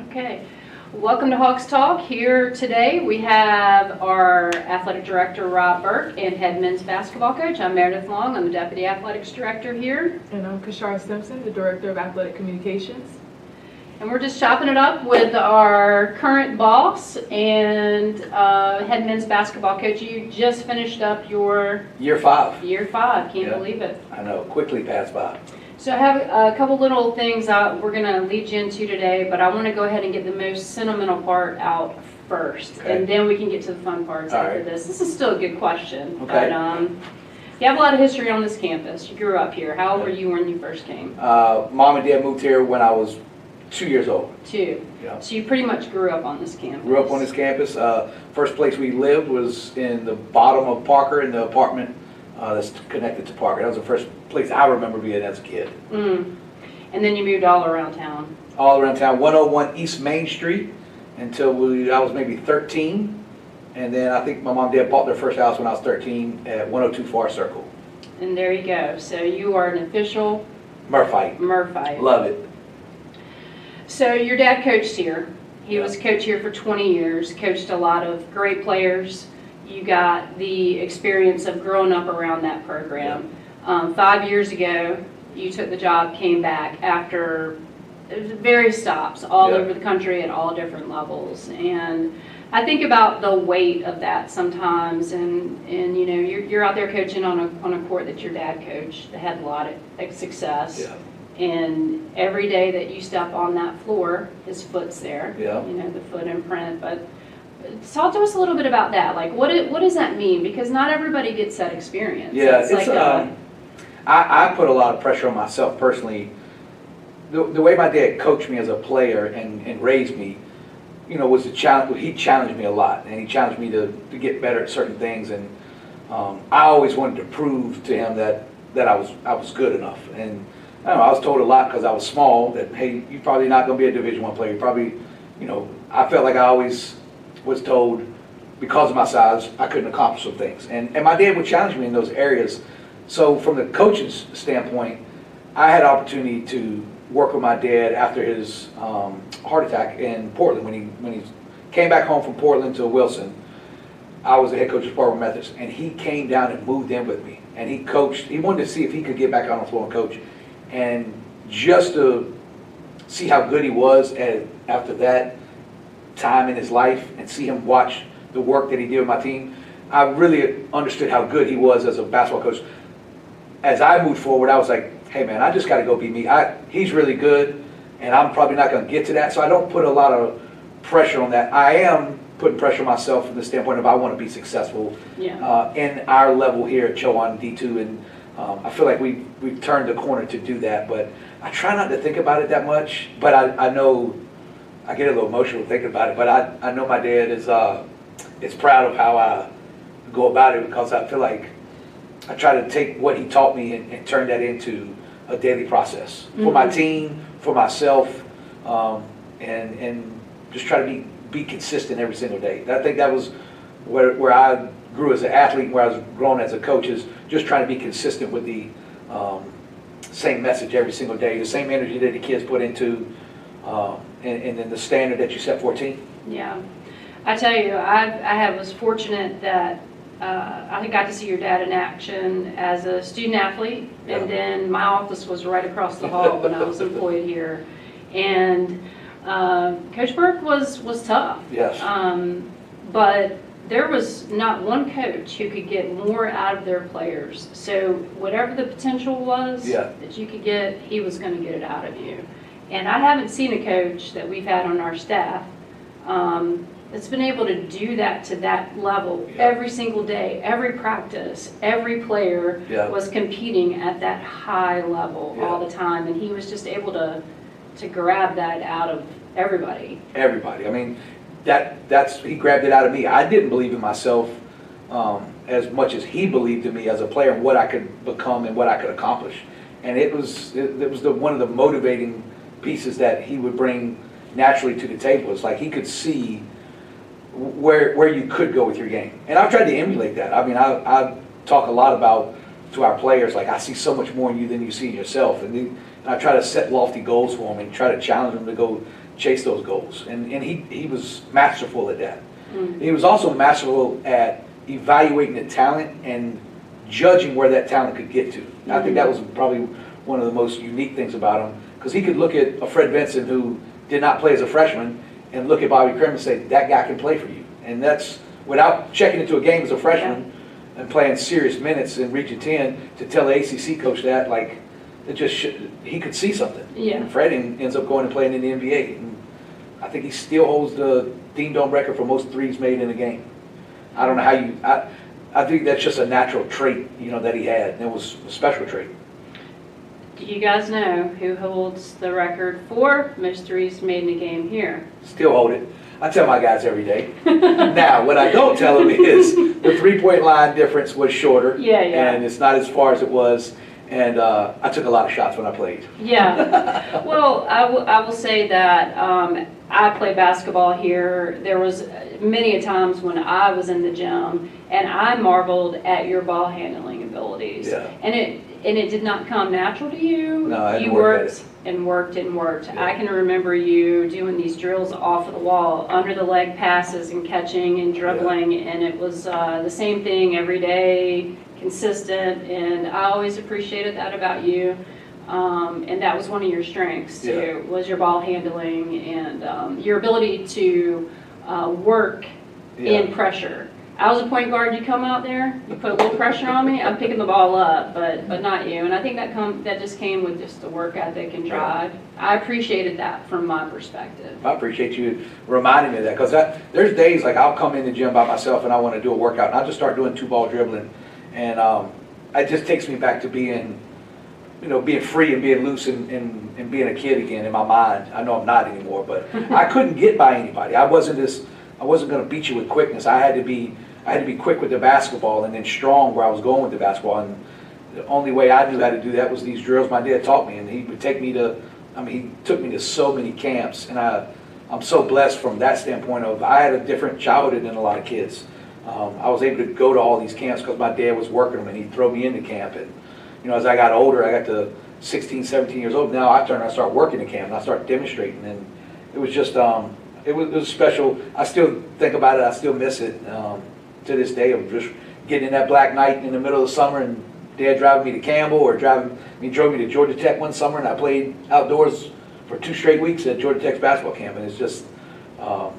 Okay. Welcome to Hawks Talk. Here today we have our athletic director Rob Burke and head men's basketball coach. I'm Meredith Long. I'm the deputy athletics director here. And I'm Kashara Simpson, the director of athletic communications. And we're just chopping it up with our current boss and head men's basketball coach. You just finished up your Year 5. Year 5. Can't Yeah. believe it. I know, quickly passed by. So I have a couple little things we're going to lead you into today, but I want to go ahead and get the most sentimental part out first, Okay. and then we can get to the fun parts All after right. this. This is still a good question, Okay. but you have a lot of history on this campus. You grew up here. How old were you when you first came? Mom and Dad moved here when I was 2 years old. 2. Yeah. So you pretty much grew up on this campus. Grew up on this campus. First place we lived was in the bottom of Parker in the apartment that's connected to Parker. That was the first place I remember being as a kid. And then you moved all around town. All around town, 101 East Main Street until I was maybe 13. And then I think my mom and dad bought their first house when I was 13 at 102 Far Circle. And there you go. So you are an official Murphite. Murphite. Love it. So your dad coached here. He Yeah. was coach here for 20 years, coached a lot of great players. You got the experience of growing up around that program. 5 years ago, you took the job, came back after various stops all Yeah. over the country at all different levels. And I think about the weight of that sometimes, and you know, you're out there coaching on a court that your dad coached that had a lot of success. Yeah. And every day that you step on that floor, his foot's there. Yeah. You know, the foot imprint. But talk to us a little bit about that. Like, what does that mean? Because not everybody gets that experience. Yeah, it's it's like I put a lot of pressure on myself personally. The way my dad coached me as a player and raised me, you know, was a challenge. He challenged me a lot, and he challenged me to get better at certain things. And I always wanted to prove to him that I was good enough. And I don't know, I was told a lot because I was small that, hey, you're probably not going to be a Division I player. You're probably, you know, I felt like I always was told because of my size I couldn't accomplish some things. And my dad would challenge me in those areas. So from the coach's standpoint, I had opportunity to work with my dad after his heart attack in Portland. When he came back home from Portland to Wilson, I was the head coach of Sparkle Methodist, and he came down and moved in with me. And he coached. He wanted to see if he could get back out on the floor and coach. And just to see how good he was after that time in his life and see him watch the work that he did with my team, I really understood how good he was as a basketball coach. As I moved forward, I was like, hey man, I just got to go be me. He's really good, and I'm probably not going to get to that, so I don't put a lot of pressure on that. I am putting pressure on myself from the standpoint of I want to be successful in our level here at Chowan D2, and I feel like we've turned the corner to do that, but I try not to think about it that much, but I know I get a little emotional thinking about it, but I know my dad is proud of how I go about it, because I feel like I try to take what he taught me and turn that into a daily process for my team, for myself, and just try to be consistent every single day. I think that was where I grew as an athlete, where I was grown as a coach, is just trying to be consistent with the same message every single day, the same energy that the kids put into, and then the standard that you set for a team. Yeah. I tell you, I was fortunate that I got to see your dad in action as a student athlete, and then my office was right across the hall when I was employed here. And Coach Burke was tough. Yes. But there was not one coach who could get more out of their players. So whatever the potential was that you could get, he was going to get it out of you. And I haven't seen a coach that we've had on our staff that's been able to do that to that level every single day, every practice, every player was competing at that high level all the time, and he was just able to grab that out of everybody. Everybody. I mean, he grabbed it out of me. I didn't believe in myself as much as he believed in me as a player and what I could become and what I could accomplish. And it was one of the motivating pieces that he would bring naturally to the table. It's like he could see where you could go with your game. And I've tried to emulate that. I mean, I talk a lot about to our players, like, I see so much more in you than you see in yourself. And I try to set lofty goals for them and try to challenge them to go chase those goals. And he was masterful at that. He was also masterful at evaluating the talent and judging where that talent could get to. I think that was probably one of the most unique things about him, because he could look at a Fred Vinson who did not play as a freshman and look at Bobby Krim and say, that guy can play for you. And that's without checking into a game as a freshman and playing serious minutes in Region 10, to tell the ACC coach that, like, it just he could see something. Yeah. And Fred ends up going and playing in the NBA. And I think he still holds the Dean Dome record for most threes made in a game. I don't know how I think that's just a natural trait, you know, that he had. And it was a special trait. Do you guys know who holds the record for most threes made in a game here? Still hold it. I tell my guys every day. Now, what I don't tell them is the three-point line difference was shorter. Yeah. And it's not as far as it was. And I took a lot of shots when I played. Yeah. Well, I will say that I play basketball here. There was many a times when I was in the gym and I marveled at your ball handling abilities. Yeah. And it did not come natural to you. No, I had to you work worked at it. and worked and worked. Yeah. I can remember you doing these drills off of the wall, under the leg passes and catching and dribbling, and it was the same thing every day, consistent, and I always appreciated that about you. And that was one of your strengths too, was your ball handling and your ability to work in pressure. I was a point guard. You come out there, you put a little pressure on me, I'm picking the ball up, but not you. And I think that just came with just the work ethic and drive. I appreciated that from my perspective. I appreciate you reminding me of that, because there's days like I'll come in the gym by myself and I want to do a workout and I'll just start doing 2-ball dribbling, and it just takes me back to being, you know, being free and being loose and being a kid again in my mind. I know I'm not anymore, but I couldn't get by anybody. I wasn't going to beat you with quickness. I had to be quick with the basketball and then strong where I was going with the basketball. And the only way I knew how to do that was these drills my dad taught me. And he would take me to, he took me to so many camps. And I'm so blessed from that standpoint of I had a different childhood than a lot of kids. I was able to go to all these camps because my dad was working them and he'd throw me into camp. And, you know, as I got older, I got to 16, 17 years old. Now I start working in camp and I start demonstrating. And it was just, it was special. I still think about it. I still miss it to this day, of just getting in that black night in the middle of the summer and Dad driving me to Campbell, or drove me to Georgia Tech one summer, and I played outdoors for 2 straight weeks at Georgia Tech's basketball camp. And it's just, I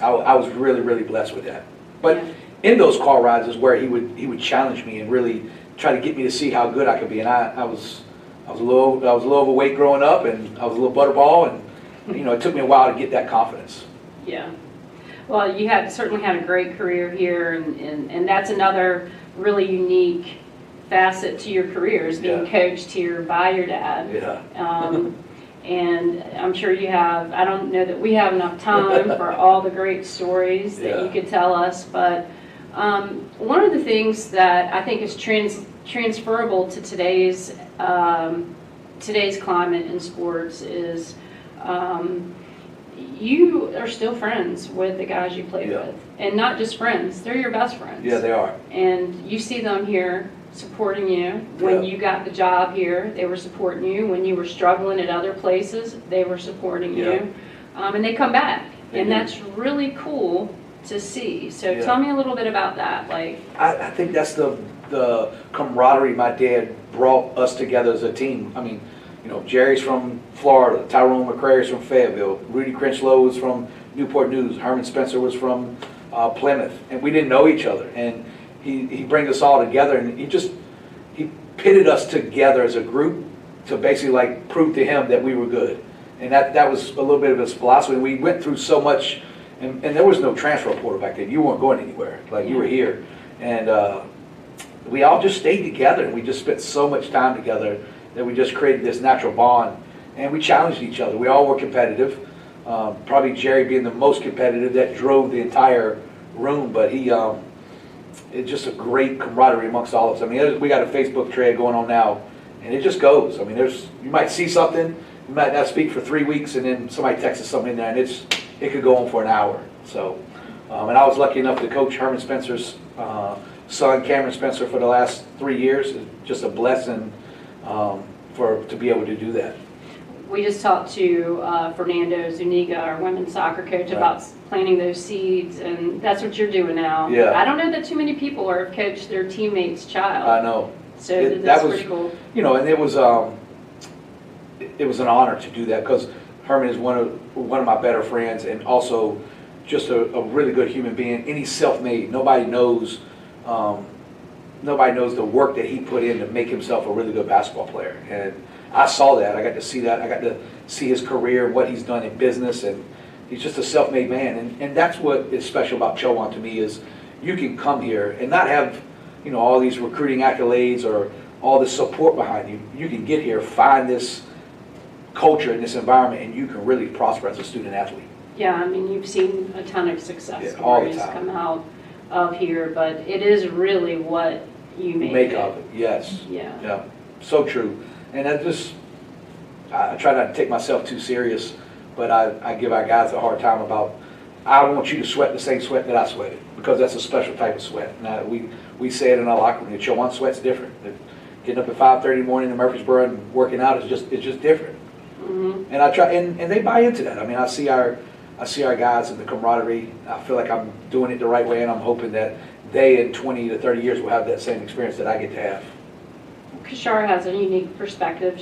was really, really blessed with that. But in those car rides is where he would challenge me and really try to get me to see how good I could be. And I was a little overweight growing up, and I was a little butterball, and you know, it took me a while to get that confidence. Yeah. Well, you certainly had a great career here, and that's another really unique facet to your career, is being coached here by your dad. Yeah. And I'm sure you have, I don't know that we have enough time for all the great stories that you could tell us, but one of the things that I think is transferable to today's climate in sports is you are still friends with the guys you played with. And not just friends, they're your best friends. Yeah, they are. And you see them here supporting you. When you got the job here, they were supporting you. When you were struggling at other places, they were supporting you. And they come back. And that's really cool to see. So tell me a little bit about that. Like, I think that's the camaraderie my dad brought us together as a team. I mean, you know, Jerry's from Florida, Tyrone McCrary's from Fayetteville, Rudy Crenchlow was from Newport News, Herman Spencer was from Plymouth, and we didn't know each other. And he brings us all together, and he pitted us together as a group to basically like prove to him that we were good. And that was a little bit of his philosophy. We went through so much, and there was no transfer portal back then. You weren't going anywhere. Like, you were here. And we all just stayed together, and we just spent so much time together that we just created this natural bond. And we challenged each other. We all were competitive. Probably Jerry being the most competitive, that drove the entire room. But it's just a great camaraderie amongst all of us. I mean, we got a Facebook thread going on now, and it just goes. I mean, you might see something, you might not speak for 3 weeks, and then somebody texts something in there, and it could go on for an hour. So, and I was lucky enough to coach Herman Spencer's son, Cameron Spencer, for the last 3 years. It's just a blessing to be able to do that. we just talked to Fernando Zuniga, our women's soccer coach, about planting those seeds, and that's what you're doing now. Yeah. I don't know that too many people are coached their teammate's child. I know. So that's pretty cool. You know, and it was an honor to do that, because Herman is one of my better friends, and also just a really good human being. And he's self-made. Nobody knows the work that he put in to make himself a really good basketball player. And I saw that. I got to see that. I got to see his career, what he's done in business, and he's just a self-made man. And that's what is special about Chowan to me, is you can come here and not have, you know, all these recruiting accolades or all this support behind you. You can get here, find this culture in this environment, and you can really prosper as a student athlete. Yeah, I mean, you've seen a ton of success all the stories time. come out of here, but it is really what you make of it. Yes. Yeah. So true. And I try not to take myself too serious, but I give our guys a hard time about, I don't want you to sweat the same sweat that I sweated, because that's a special type of sweat. Now, we say it in our locker room. The Chowan sweat's different. Getting up at 5:30 in the morning in Murfreesboro and working out is just different. Mm-hmm. And I try, and they buy into that. I mean, I see our guys and the camaraderie. I feel like I'm doing it the right way, and I'm hoping that they in 20 to 30 years will have that same experience that I get to have. Kashara has a unique perspective.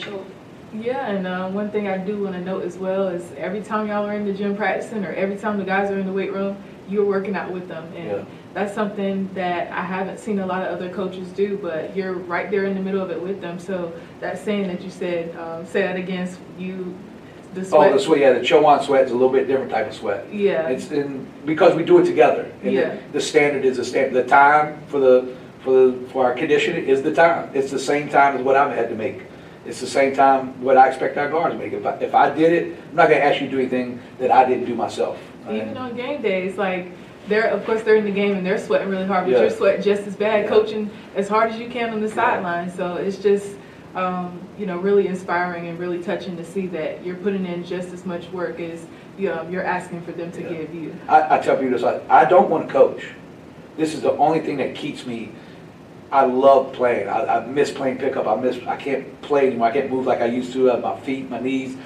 Yeah, and one thing I do want to note as well is every time y'all are in the gym practicing, or every time the guys are in the weight room, you're working out with them. And that's something that I haven't seen a lot of other coaches do, but you're right there in the middle of it with them. So that saying that you said, say that again, the sweat. Oh, the sweat, the Chowan sweat is a little bit different type of sweat. Yeah. It's because we do it together. And the standard is the standard. The time for our conditioning is the time. It's the same time as what I've had to make. It's the same time what I expect our guards to make. If I did it, I'm not going to ask you to do anything that I didn't do myself. Even on game days, like, of course they're in the game and they're sweating really hard, but you're sweating just as bad, coaching as hard as you can on the sideline. So it's just, really inspiring and really touching to see that you're putting in just as much work as you're asking for them to give you. I tell people this, I don't want to coach. This is the only thing that keeps me. I love playing. I miss playing pickup. I can't play anymore. I can't move like I used to. My feet, my knees.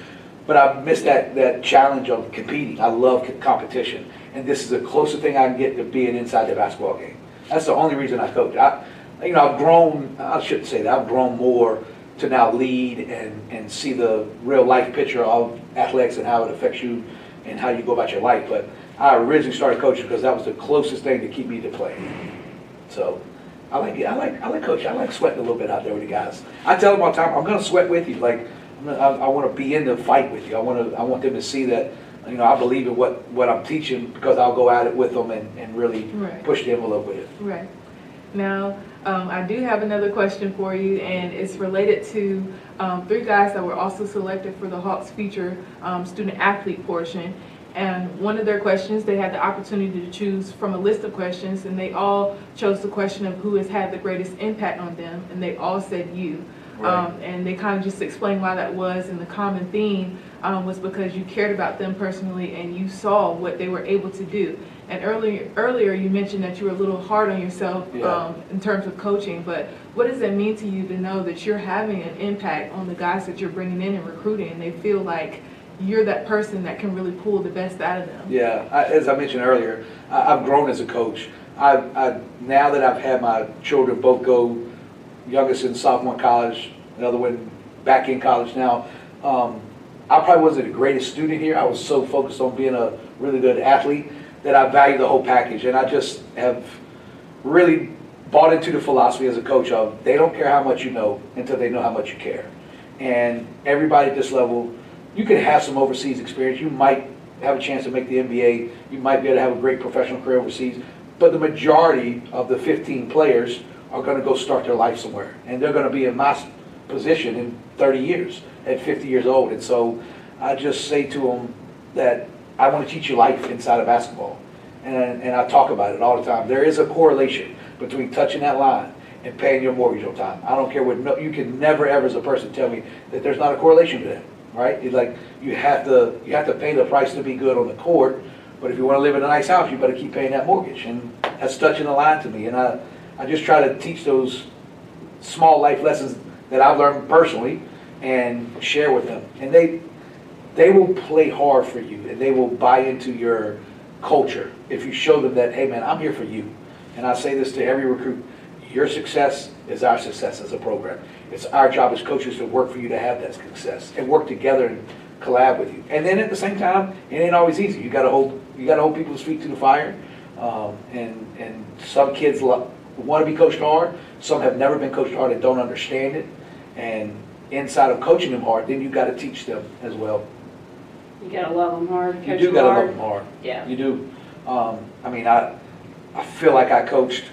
But I miss that challenge of competing. I love competition. And this is the closest thing I can get to being inside the basketball game. That's the only reason I coach. I've grown, I shouldn't say that, I've grown more to now lead and see the real life picture of athletics and how it affects you and how you go about your life. But I originally started coaching because that was the closest thing to keep me to playing. So I like it. I like coaching. I like sweating a little bit out there with the guys. I tell them all the time, I'm going to sweat with you. Like, I want to be in the fight with you. I want them to see that, I believe in what I'm teaching, because I'll go at it with them and really push the envelope with it. Right. Now, I do have another question for you, and it's related to 3 guys that were also selected for the Hawks feature student athlete portion. And one of their questions, they had the opportunity to choose from a list of questions, and they all chose the question of who has had the greatest impact on them, and they all said you. And they kind of just explained why that was, and the common theme was because you cared about them personally and you saw what they were able to do. And earlier you mentioned that you were a little hard on yourself in terms of coaching, but what does that mean to you to know that you're having an impact on the guys that you're bringing in and recruiting, and they feel like you're that person that can really pull the best out of them? Yeah, as I mentioned earlier, I've grown as a coach. Now that I've had my children both go, youngest in sophomore college, another one back in college now, I probably wasn't the greatest student here. I was so focused on being a really good athlete that I value the whole package. And I just have really bought into the philosophy as a coach of they don't care how much you know until they know how much you care. And everybody at this level, you can have some overseas experience. You might have a chance to make the NBA. You might be able to have a great professional career overseas. But the majority of the 15 players are going to go start their life somewhere. And they're going to be in my position in 30 years at 50 years old. And so I just say to them that I want to teach you life inside of basketball. And I talk about it all the time. There is a correlation between touching that line and paying your mortgage on time. I don't care what, you can never ever as a person tell me that there's not a correlation to that, right? It's like you have to pay the price to be good on the court, but if you want to live in a nice house, you better keep paying that mortgage. And that's touching the line to me. And I just try to teach those small life lessons that I've learned personally and share with them. And they will play hard for you and they will buy into your culture if you show them that, hey man, I'm here for you. And I say this to every recruit, your success is our success as a program. It's our job as coaches to work for you to have that success and work together and collab with you. And then at the same time, it ain't always easy. You gotta hold people's feet to the fire. And some kids want to be coached hard. Some have never been coached hard and don't understand it. And inside of coaching them hard, then you got to teach them as well. You gotta love them hard. You do gotta love them hard. Yeah. You do. I mean, I feel like I coached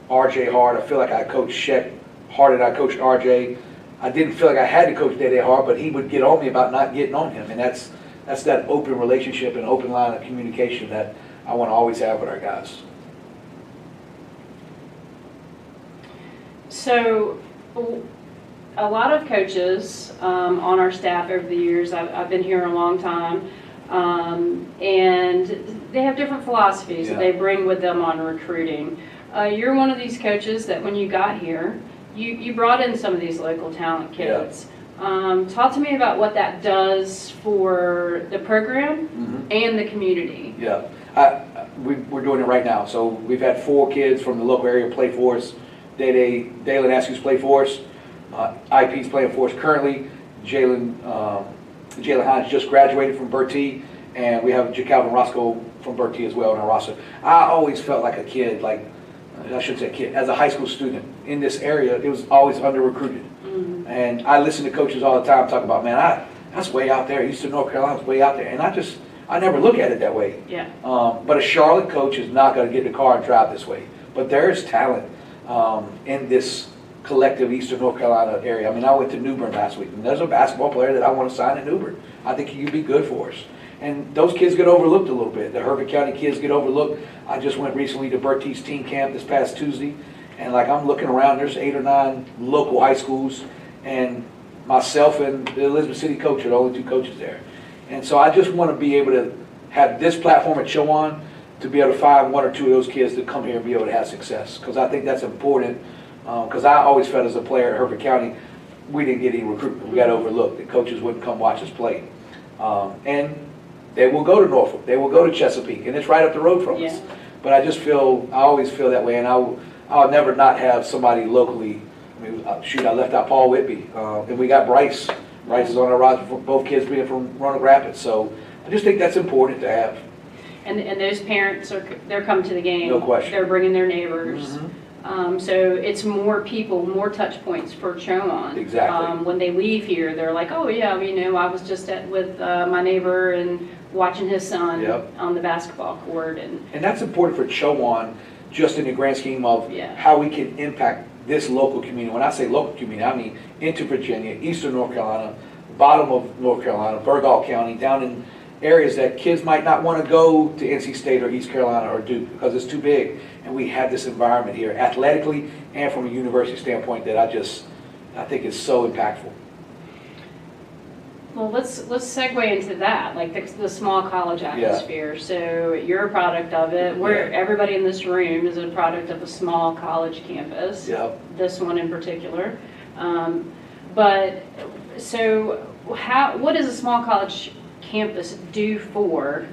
RJ hard. I feel like I coached Sheck harder than I coached RJ. I didn't feel like I had to coach Day hard, but he would get on me about not getting on him, and that's that open relationship and open line of communication that I want to always have with our guys. So, a lot of coaches on our staff over the years, I've been here a long time, and they have different philosophies that they bring with them on recruiting. You're one of these coaches that when you got here, you brought in some of these local talent kids. Talk to me about what that does for the program and the community. Yeah, we're doing it right now. So we've had 4 kids from the local area play for us. Dalen Askew's play for us. IP's playing for us currently. Jalen Hines just graduated from Bertie, and we have Calvin Roscoe from Bertie as well in our roster. I always felt like a kid, I shouldn't say a kid, as a high school student in this area, it was always under-recruited. And I listen to coaches all the time talk about, man, that's way out there. Eastern North Carolina's way out there. And I never look at it that way. Yeah. But a Charlotte coach is not going to get in the car and drive this way. But there is talent in this collective Eastern North Carolina area. I mean, I went to New Bern last week, and there's a basketball player that I want to sign in New Bern. I think he could be good for us. And those kids get overlooked a little bit. The Herbert County kids get overlooked. I just went recently to Bertie's team camp this past Tuesday, and I'm looking around, there's 8 or 9 local high schools, and myself and the Elizabeth City coach are the only 2 coaches there. And so I just want to be able to have this platform at Chowan to be able to find 1 or 2 of those kids to come here and be able to have success, because I think that's important. Because I always felt as a player at Herbert County, we didn't get any recruitment. We got overlooked. The coaches wouldn't come watch us play. And they will go to Norfolk. They will go to Chesapeake, and it's right up the road from us. But I always feel that way, and I'll never not have somebody locally. I mean, shoot, I left out Paul Whitby, and we got Bryce. Bryce is on our roster, for both kids being from Roanoke Rapids. So I just think that's important to have. And those parents they're coming to the game. No question. They're bringing their neighbors. So it's more people, more touch points for Chowan. Exactly. When they leave here, they're like, oh yeah, I was just with my neighbor and watching his son on the basketball court. And that's important for Chowan, just in the grand scheme of how we can impact this local community. When I say local community, I mean into Virginia, Eastern North Carolina, bottom of North Carolina, Burgall County, down in areas that kids might not want to go to NC State or East Carolina or Duke because it's too big. And we have this environment here, athletically and from a university standpoint, that I think is so impactful. Well, let's segue into that, like the small college atmosphere. So you're a product of it. Everybody in this room is a product of a small college campus. This one in particular. But so what does a small college campus do for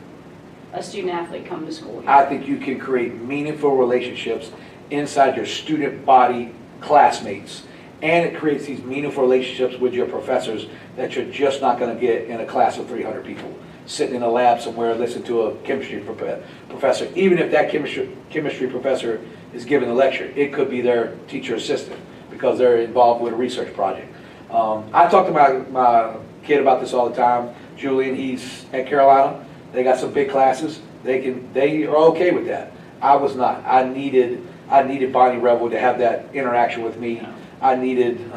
a student athlete come to school here? I think you can create meaningful relationships inside your student body, classmates, and it creates these meaningful relationships with your professors that you're just not going to get in a class of 300 people sitting in a lab somewhere listening to a chemistry professor. Even if that chemistry professor is giving a lecture, it could be their teacher assistant because they're involved with a research project. I talk to my kid about this all the time. Julian, he's at Carolina. They got some big classes. They are okay with that. I was not. I needed Bonnie Rebel to have that interaction with me. I needed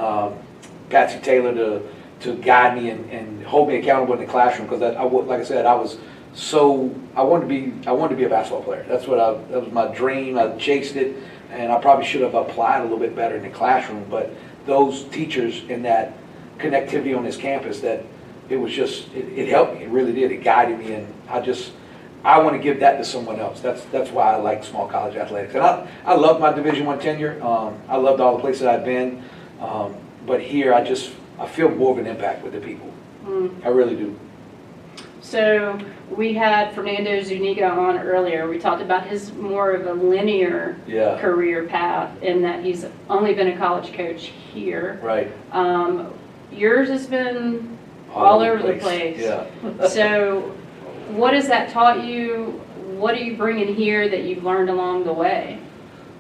Patsy Taylor to guide me and hold me accountable in the classroom because like I said, I wanted to be a basketball player. That was my dream. I chased it, and I probably should have applied a little bit better in the classroom. But those teachers and that connectivity on this campus, that it helped me. It really did. It guided me, and I want to give that to someone else. That's why I like small college athletics. And I love my Division I tenure. I loved all the places I've been, but here I feel more of an impact with the people. I really do. So we had Fernando Zuniga on earlier. We talked about his more of a linear career path in that he's only been a college coach here. Right. Yours has been all over the place. Yeah. So what has that taught you? What are you bringing here that you've learned along the way?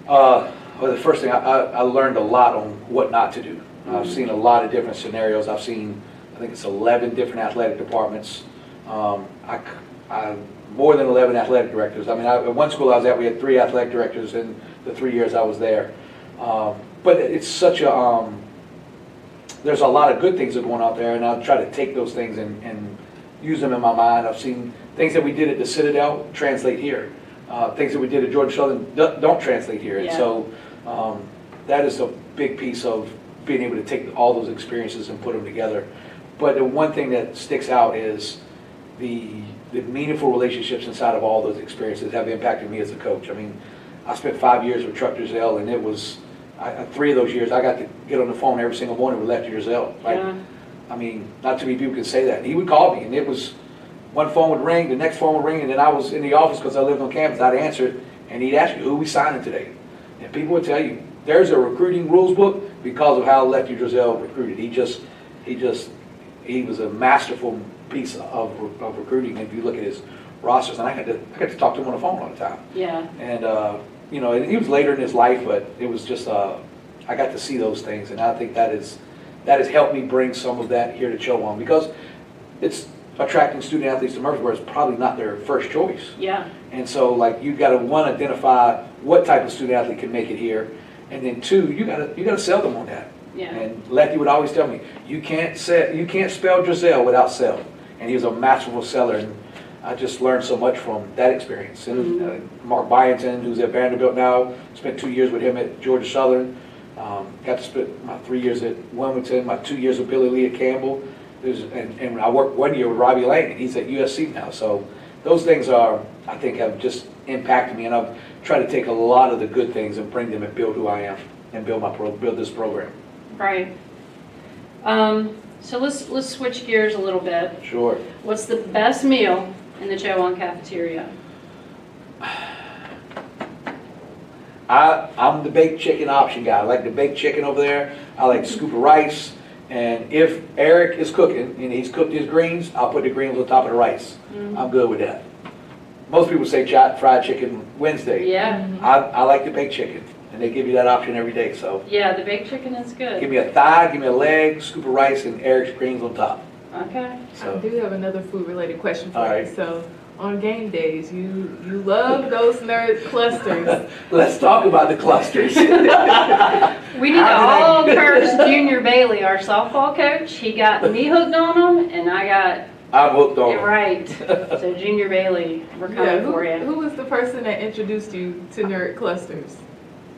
Well, the first thing, I learned a lot on what not to do. I've seen a lot of different scenarios. I've seen, I think it's 11 different athletic departments. More than 11 athletic directors. I mean, at one school I was at, we had 3 athletic directors in the 3 years I was there. But it's such a, there's a lot of good things that are going out there, and I'll try to take those things and use them in my mind. I've seen things that we did at the Citadel translate here. Things that we did at Georgia Southern don't translate here. And so that is a big piece of being able to take all those experiences and put them together. But the one thing that sticks out is the meaningful relationships inside of all those experiences have impacted me as a coach. I mean, I spent 5 years with Truck Giselle, and it was, 3 of those years I got to get on the phone every single morning with Lefty Giselle. Right? I mean, not too many people can say that. And he would call me, and it was, one phone would ring, the next phone would ring, and then I was in the office because I lived on campus. I'd answer it, and he'd ask you, who are we signing today? And people would tell you, there's a recruiting rules book because of how Lefty Giselle recruited. He was a masterful piece of recruiting. If you look at his rosters, and I got to talk to him on the phone all the time. Yeah. And you know, he was later in his life, but it was just I got to see those things, and I think that has helped me bring some of that here to Chowan, because it's attracting student athletes to Murfreesboro is probably not their first choice. Yeah. And so, like, you got to, one, identify what type of student athlete can make it here, and then 2, you got to sell them on that. Yeah. And Lefty would always tell me, you can't spell Giselle without sell. And he was a masterful seller, and I just learned so much from that experience. And Mark Byington, who's at Vanderbilt now, spent 2 years with him at Georgia Southern. Got to spend my 3 years at Wilmington, my 2 years with Billy Lee at Campbell. And I worked 1 year with Robbie Lane, and he's at USC now. So those things I think have just impacted me, and I've tried to take a lot of the good things and bring them and build who I am and build this program. Right. So let's switch gears a little bit. Sure. What's the best meal in the Chowan cafeteria? I'm the baked chicken option guy. I like the baked chicken over there. I like the scoop of rice. And if Eric is cooking and he's cooked his greens, I'll put the greens on top of the rice. I'm good with that. Most people say fried chicken Wednesday. Yeah. I like the baked chicken, and they give you that option every day. So yeah, the baked chicken is good. Give me a thigh, give me a leg, scoop of rice, and Eric's greens on top. Okay. So I do have another food-related question for you. So on game days, you love those nerd clusters. Let's talk about the clusters. We need to all curse Junior Bailey, our softball coach. He got me hooked on them, and I'm hooked on them. Right. So Junior Bailey, we're coming for you. Who was the person that introduced you to nerd clusters?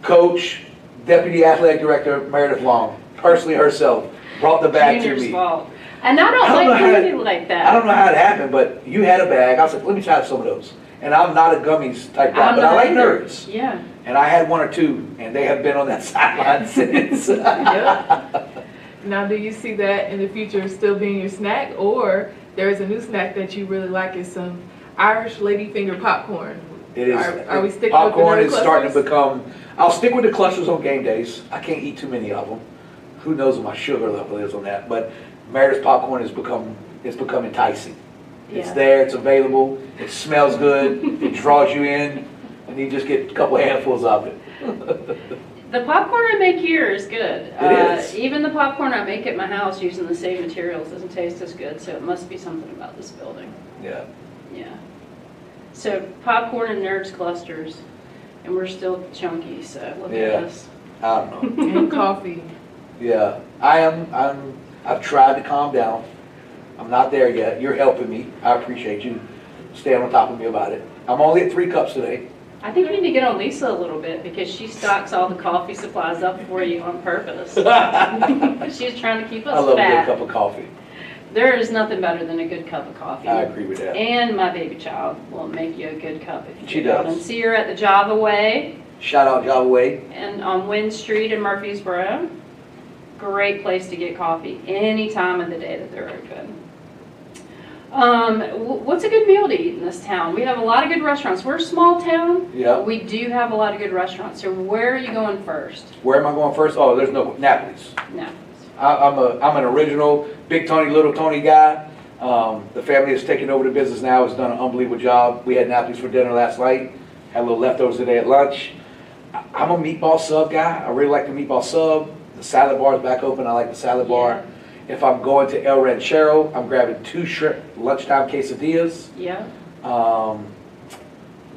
Coach, Deputy Athletic Director Meredith Long, personally herself, brought the bag Junior's to me. Fault. And I don't like anything like that. I don't know how it happened, but you had a bag. I was like, let me try some of those. And I'm not a gummies type guy, but I like nerds. Yeah. And I had 1 or 2, and they have been on that sideline since. Now, do you see that in the future still being your snack, or there is a new snack that you really like, is some Irish ladyfinger popcorn? It is. Are we sticking popcorn with the is starting to become. I'll stick with the clusters on game days. I can't eat too many of them. Who knows what my sugar level is on that? But Meredith's popcorn has become enticing. Yeah. It's there. It's available. It smells good. It draws you in, and you just get a couple handfuls of it. The popcorn I make here is good. It is. Even the popcorn I make at my house using the same materials doesn't taste as good, so it must be something about this building. Yeah. Yeah. So popcorn and nerds clusters, and we're still chunky, so look at us. I don't know. And coffee. Yeah. I've tried to calm down. I'm not there yet. You're helping me. I appreciate you staying on top of me about it. I'm only at 3 cups today. I think you need to get on Lisa a little bit, because she stocks all the coffee supplies up for you on purpose. She's trying to keep us fat. I love a good cup of coffee. There is nothing better than a good cup of coffee. I agree with that. And my baby child will make you a good cup if you She does. And see her at the Java Way. Shout out Java Way. And on Wynn Street in Murfreesboro. Great place to get coffee any time of the day that they're open. What's a good meal to eat in this town? We have a lot of good restaurants. We're a small town. Yeah. We do have a lot of good restaurants. So where are you going first? Where am I going first? Oh, there's no Napoli's. No. I'm an original Big Tony, Little Tony guy. The family has taken over the business now. Has done an unbelievable job. We had Napoli's for dinner last night. Had a little leftovers today at lunch. I'm a meatball sub guy. I really like the meatball sub. The salad bar is back open. I like the salad bar. If I'm going to El Ranchero, I'm grabbing 2 shrimp lunchtime quesadillas. Yeah.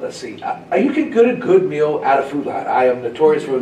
Let's see. You can get a good meal out of Food Line. I am notorious for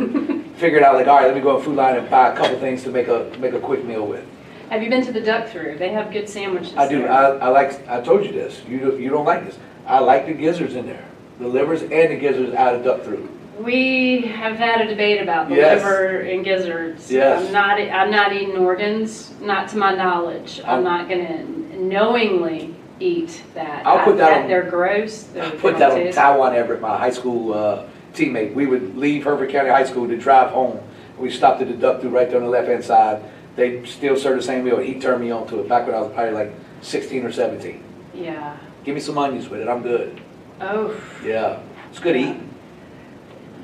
figuring out, like, all right, let me go to Food Line and buy a couple things to make a quick meal with. Have you been to the Duck Through? They have good sandwiches. I do. There. I told you this. You don't like this. I like the gizzards in there. The livers and the gizzards out of Duck Through. We have had a debate about the liver and gizzards. Yes. I'm not eating organs, not to my knowledge. I'm not going to knowingly eat that. I'll put that on. They're gross. I'll put that on Chowan Everett, my high school teammate. We would leave Hereford County High School to drive home. We stopped at the Duck Through right there on the left-hand side. They still serve the same meal. He turned me on to it back when I was probably like 16 or 17. Yeah. Give me some onions with it. I'm good. Oh. Yeah. It's good to eat.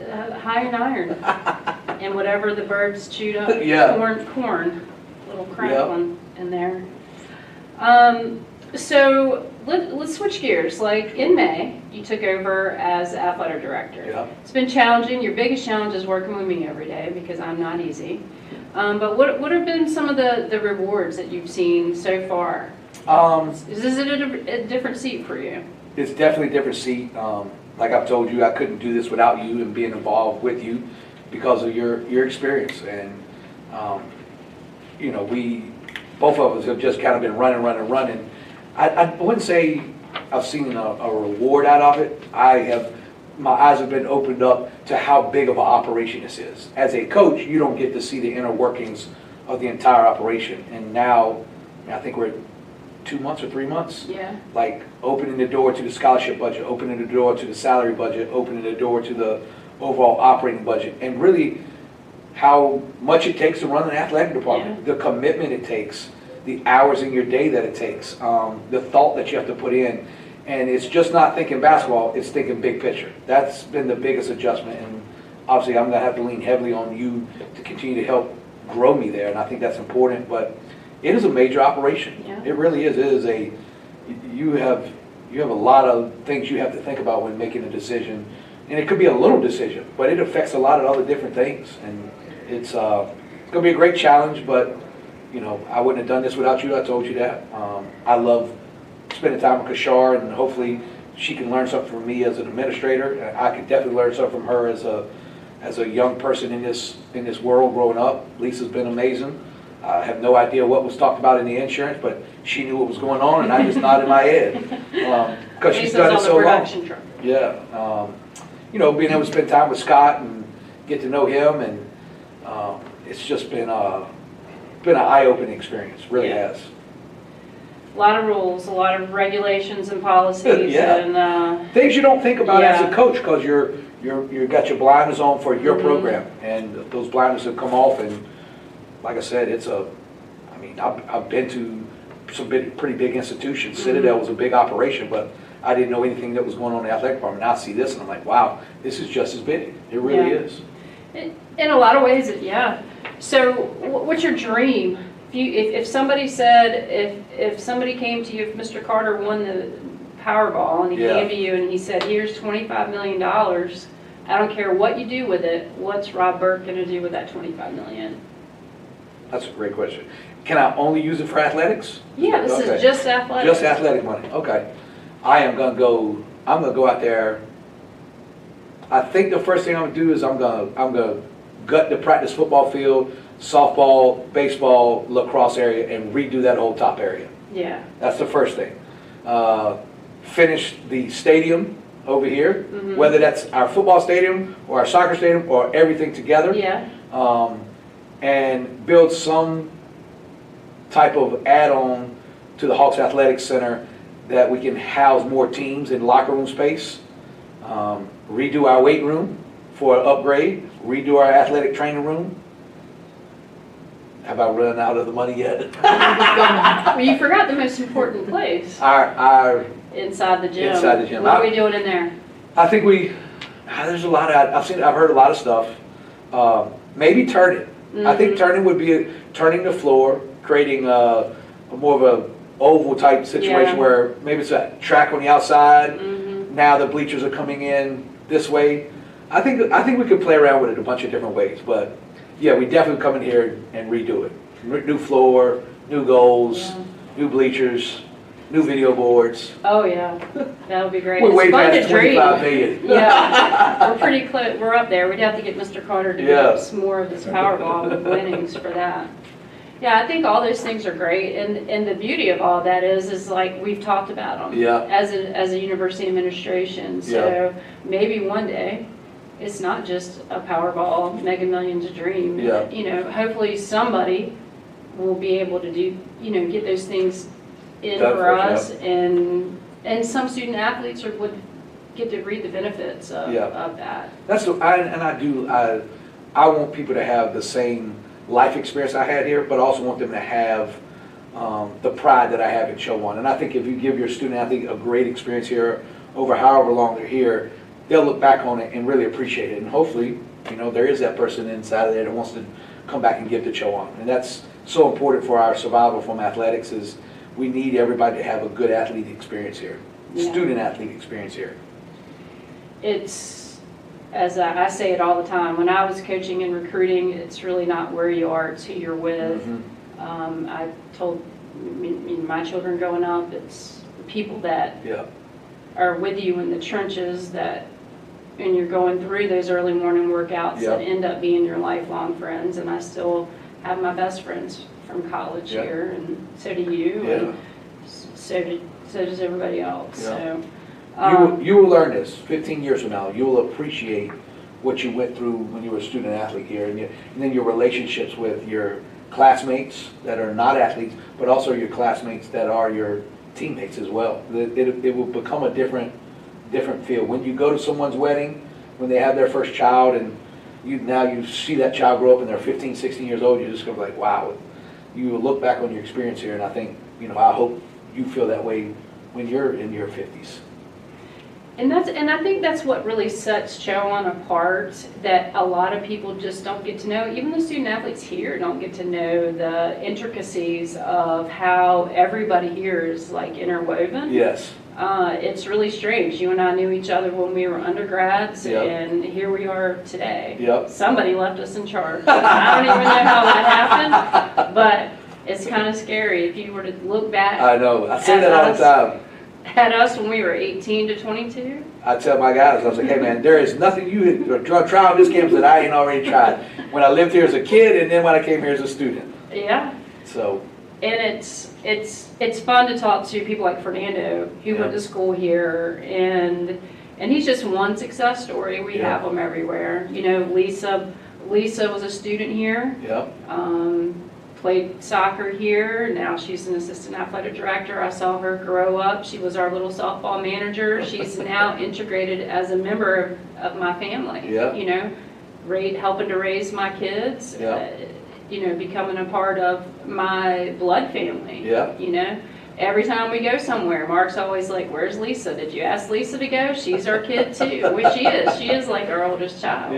High in iron. And whatever the birds chewed up. Yeah. Corn. Little crackling in there. So let's switch gears. Like in May, you took over as athletic director. Yeah. It's been challenging. Your biggest challenge is working with me every day because I'm not easy. But what have been some of the rewards that you've seen so far? Is it a different seat for you? It's definitely a different seat. Like I've told you, I couldn't do this without you and being involved with you because of your experience. And, you know, we, both of us have just kind of been running. I wouldn't say I've seen a reward out of it. My eyes have been opened up to how big of an operation this is. As a coach, you don't get to see the inner workings of the entire operation. And now, I think we're at 2 months or 3 months. Yeah. Like opening the door to the scholarship budget, opening the door to the salary budget, opening the door to the overall operating budget, and really how much it takes to run an athletic department, the commitment it takes, the hours in your day that it takes, the thought that you have to put in. And it's just not thinking basketball, it's thinking big picture. That's been the biggest adjustment, and obviously I'm going to have to lean heavily on you to continue to help grow me there, and I think that's important. But it is a major operation. Yeah. It really is. It is you have a lot of things you have to think about when making a decision, and it could be a little decision, but it affects a lot of other different things. And it's going to be a great challenge, but you know, I wouldn't have done this without you. I told you that. I love spending time with Kashar, and hopefully she can learn something from me as an administrator. I could definitely learn something from her as a young person in this world growing up. Lisa's been amazing. I have no idea what was talked about in the insurance, but she knew what was going on, and I just nodded my head because she's done it so long. Yeah, you know, being able to spend time with Scott and get to know him, and it's just been an eye-opening experience. Really has. A lot of rules, a lot of regulations and policies, and things you don't think about as a coach because you've got your blinders on for your program, and those blinders have come off. And like I said, I've been to some pretty big institutions. Citadel was a big operation, but I didn't know anything that was going on in the athletic department. Now I see this, and I'm like, wow, this is just as big. It really is. In a lot of ways, yeah. So, what's your dream? If somebody said, if somebody came to you, if Mr. Carter won the Powerball and he came to you and he said, here's $25 million, I don't care what you do with it, what's Rob Burke going to do with that $25 million? That's a great question. Can I only use it for athletics? Yeah, this is just athletics. Just athletic money. Okay. I'm gonna go out there. I think the first thing I'm gonna do is I'm gonna gut the practice football field, softball, baseball, lacrosse area, and redo that whole top area. Yeah. That's the first thing. Finish the stadium over here, whether that's our football stadium or our soccer stadium or everything together. Yeah. And build some type of add-on to the Hawks Athletics Center that we can house more teams in locker room space. Redo our weight room for an upgrade. Redo our athletic training room. Have I run out of the money yet? Well, you forgot the most important place. Our Inside the gym. Inside the gym. What are we doing in there? I think there's a lot of, I've heard a lot of stuff. Maybe turning. I think turning would be turning the floor, creating a more of a oval type situation where maybe it's a track on the outside. Now the bleachers are coming in this way. I think we could play around with it a bunch of different ways, but yeah, we definitely come in here and redo it. New floor, new goals, new bleachers, new video boards. Oh yeah, that would be great. We're way It's fun past to dream. 25 million. Yeah, we're pretty close. We're up there. We'd have to get Mr. Carter to give us more of his Powerball winnings for that. Yeah, I think all those things are great, and the beauty of all that is like we've talked about them. Yeah. As a university administration, so maybe one day. It's not just a Powerball Mega Millions dream. Yeah. You know, hopefully somebody will be able to do, get those things in for us, and some student athletes would get to reap the benefits of that. That's I want people to have the same life experience I had here, but also want them to have the pride that I have in Chowan. And I think if you give your student athlete a great experience here over however long they're here, they'll look back on it and really appreciate it. And hopefully, there is that person inside of there that wants to come back and give to Chowan. And that's so important for our survival from athletics is we need everybody to have a good athlete experience here, student athlete experience here. It's, as I say it all the time, when I was coaching and recruiting, it's really not where you are, it's who you're with. I told my children growing up, it's the people that are with you in the trenches and you're going through those early morning workowts that end up being your lifelong friends. And I still have my best friends from college here, and so do you, and so does everybody else. So you will learn this 15 years from now. You will appreciate what you went through when you were a student athlete here, and then your relationships with your classmates that are not athletes, but also your classmates that are your teammates as well. It will become a different feel. When you go to someone's wedding, when they have their first child, and you see that child grow up and they're 15, 16 years old, you're just going to be like, wow. You will look back on your experience here, and I think, I hope you feel that way when you're in your 50s. And I think that's what really sets Chowan apart, that a lot of people just don't get to know. Even the student athletes here don't get to know the intricacies of how everybody here is like interwoven. Yes. It's really strange. You and I knew each other when we were undergrads, and here we are today. Somebody left us in charge. I don't even know how that happened, but it's kind of scary if you were to look back. I know. I say that all the time. At us when we were 18 to 22. I tell my guys, I was like, hey man, there is nothing you try on this campus that I ain't already tried. When I lived here as a kid, and then when I came here as a student. Yeah. So. And it's fun to talk to people like Fernando, who went to school here, and he's just one success story. We have them everywhere. Lisa was a student here. Played soccer here. Now she's an assistant athletic director. I saw her grow up. She was our little softball manager. She's now integrated as a member of my family. Helping to raise my kids. Becoming a part of my blood family. Every time we go somewhere, Mark's always like, "Where's Lisa? Did you ask Lisa to go? She's our kid too," which she is. She is like our oldest child.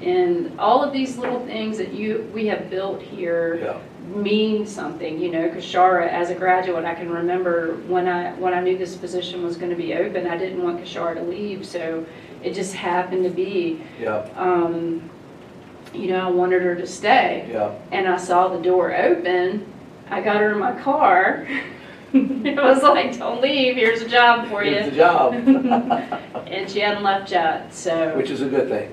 And all of these little things that we have built here mean something. Kashara, as a graduate, I can remember when I knew this position was going to be open, I didn't want Kashara to leave, so it just happened to be. I wanted her to stay. And I saw the door open. I got her in my car. It was like, "Don't leave, here's a job for you." Here's the job. And she hadn't left yet, so. Which is a good thing.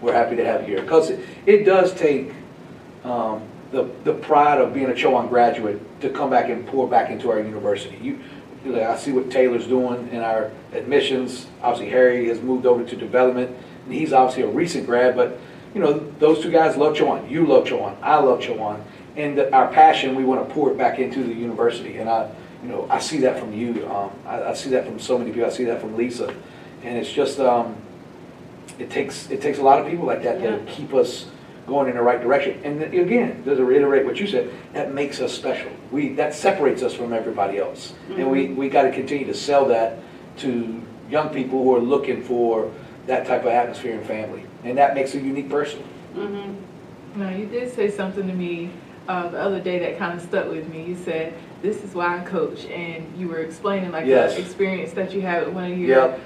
We're happy to have you here. Because it does take the pride of being a Chowan graduate to come back and pour back into our university. I see what Taylor's doing in our admissions. Obviously, Harry has moved over to development. And he's obviously a recent grad, but those two guys love Chowan. You love Chowan. I love Chowan. And our passion, we want to pour it back into the university. And I see that from you. I see that from so many people. I see that from Lisa. And it's just, it takes a lot of people like that to keep us going in the right direction. And again, to reiterate what you said, that makes us special. That separates us from everybody else. Mm-hmm. And we got to continue to sell that to young people who are looking for that type of atmosphere and family. And that makes a unique person. Mm-hmm. Now, you did say something to me the other day that kind of stuck with me. You said, this is why I coach, and you were explaining like the experience that you had with one of your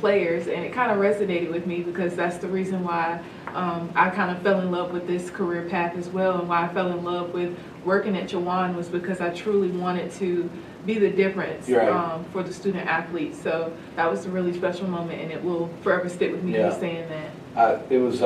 players, and it kind of resonated with me because that's the reason why I kind of fell in love with this career path as well, and why I fell in love with working at Chowan was because I truly wanted to be the difference for the student athletes. So that was a really special moment, and it will forever stick with me. You saying that. It was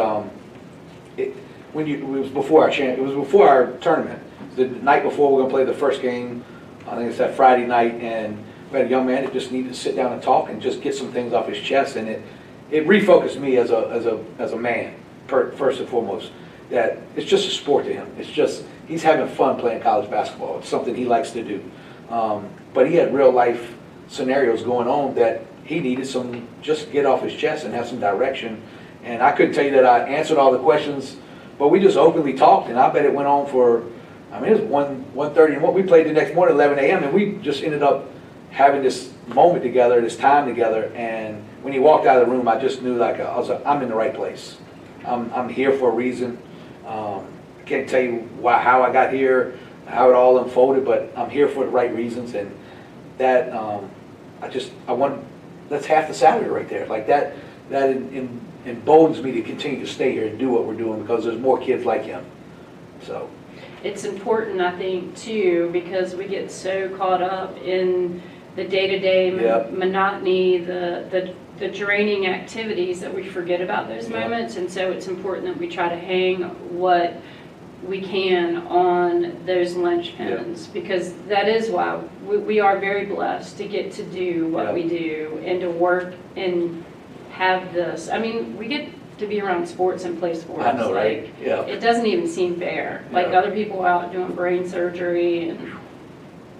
it was before our tournament. The night before we're gonna play the first game. I think it's that Friday night, and we had a young man that just needed to sit down and talk and just get some things off his chest, and it refocused me as a man, first and foremost. That it's just a sport to him. It's just he's having fun playing college basketball. It's something he likes to do. But he had real life scenarios going on that he needed some just get off his chest and have some direction. And I couldn't tell you that I answered all the questions, but we just openly talked, and I bet it went on for, I mean, it was 1:30, and what we played the next morning, 11 a.m., and we just ended up having this moment together, this time together. And when he walked out of the room, I just knew, like, I was like, I'm in the right place. I'm here for a reason. I can't tell you how I got here, how it all unfolded, but I'm here for the right reasons. And that that's half the salary right there. Like that emboldens me to continue to stay here and do what we're doing, because there's more kids like him. So it's important, I think, too, because we get so caught up in the day-to-day monotony, the draining activities, that we forget about those moments. And so it's important that we try to hang what we can on those linchpins, because that is why we are very blessed to get to do what we do and to work and have this. I mean, we get to be around sports and play sports. I know, right? Yeah. It doesn't even seem fair. Like other people out doing brain surgery and,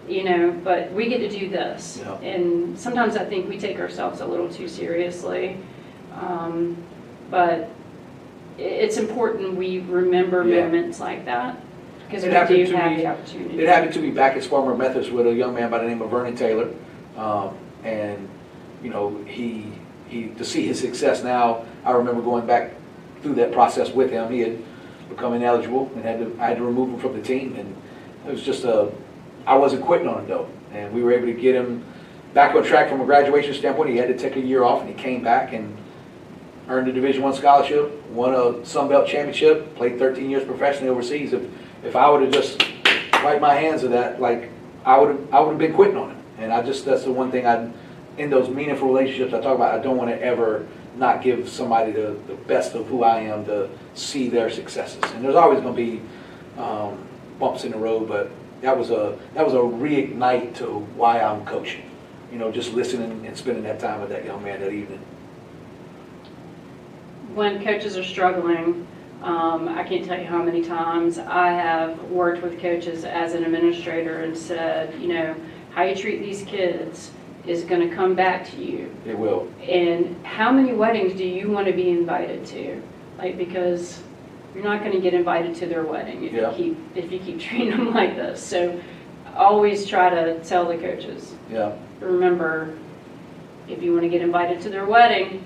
you know, but we get to do this. Yeah. And sometimes I think we take ourselves a little too seriously. But it's important we remember moments like that, because we do have the opportunity. It happened to me back at Spartanburg Methodist with a young man by the name of Vernon Taylor. And, you know, he to see his success now, I remember going back through that process with him. He had become ineligible, and I had to remove him from the team. And it was just I wasn't quitting on him, though. And we were able to get him back on track from a graduation standpoint. He had to take a year off, and he came back and earned a Division I scholarship, won a Sun Belt championship, played 13 years professionally overseas. If I would have just wiped my hands of that, like I would have been quitting on him. And that's the one thing in those meaningful relationships I talk about, I don't want to ever not give somebody the best of who I am to see their successes. And there's always going to be bumps in the road, but that was a reignite to why I'm coaching. You know, just listening and spending that time with that young man that evening. When coaches are struggling, I can't tell you how many times I have worked with coaches as an administrator and said, you know, how you treat these kids is going to come back to you. It will. And how many weddings do you want to be invited to? Like, because you're not going to get invited to their wedding if you keep treating them like this. So always try to tell the coaches. Yeah. Remember, if you want to get invited to their wedding,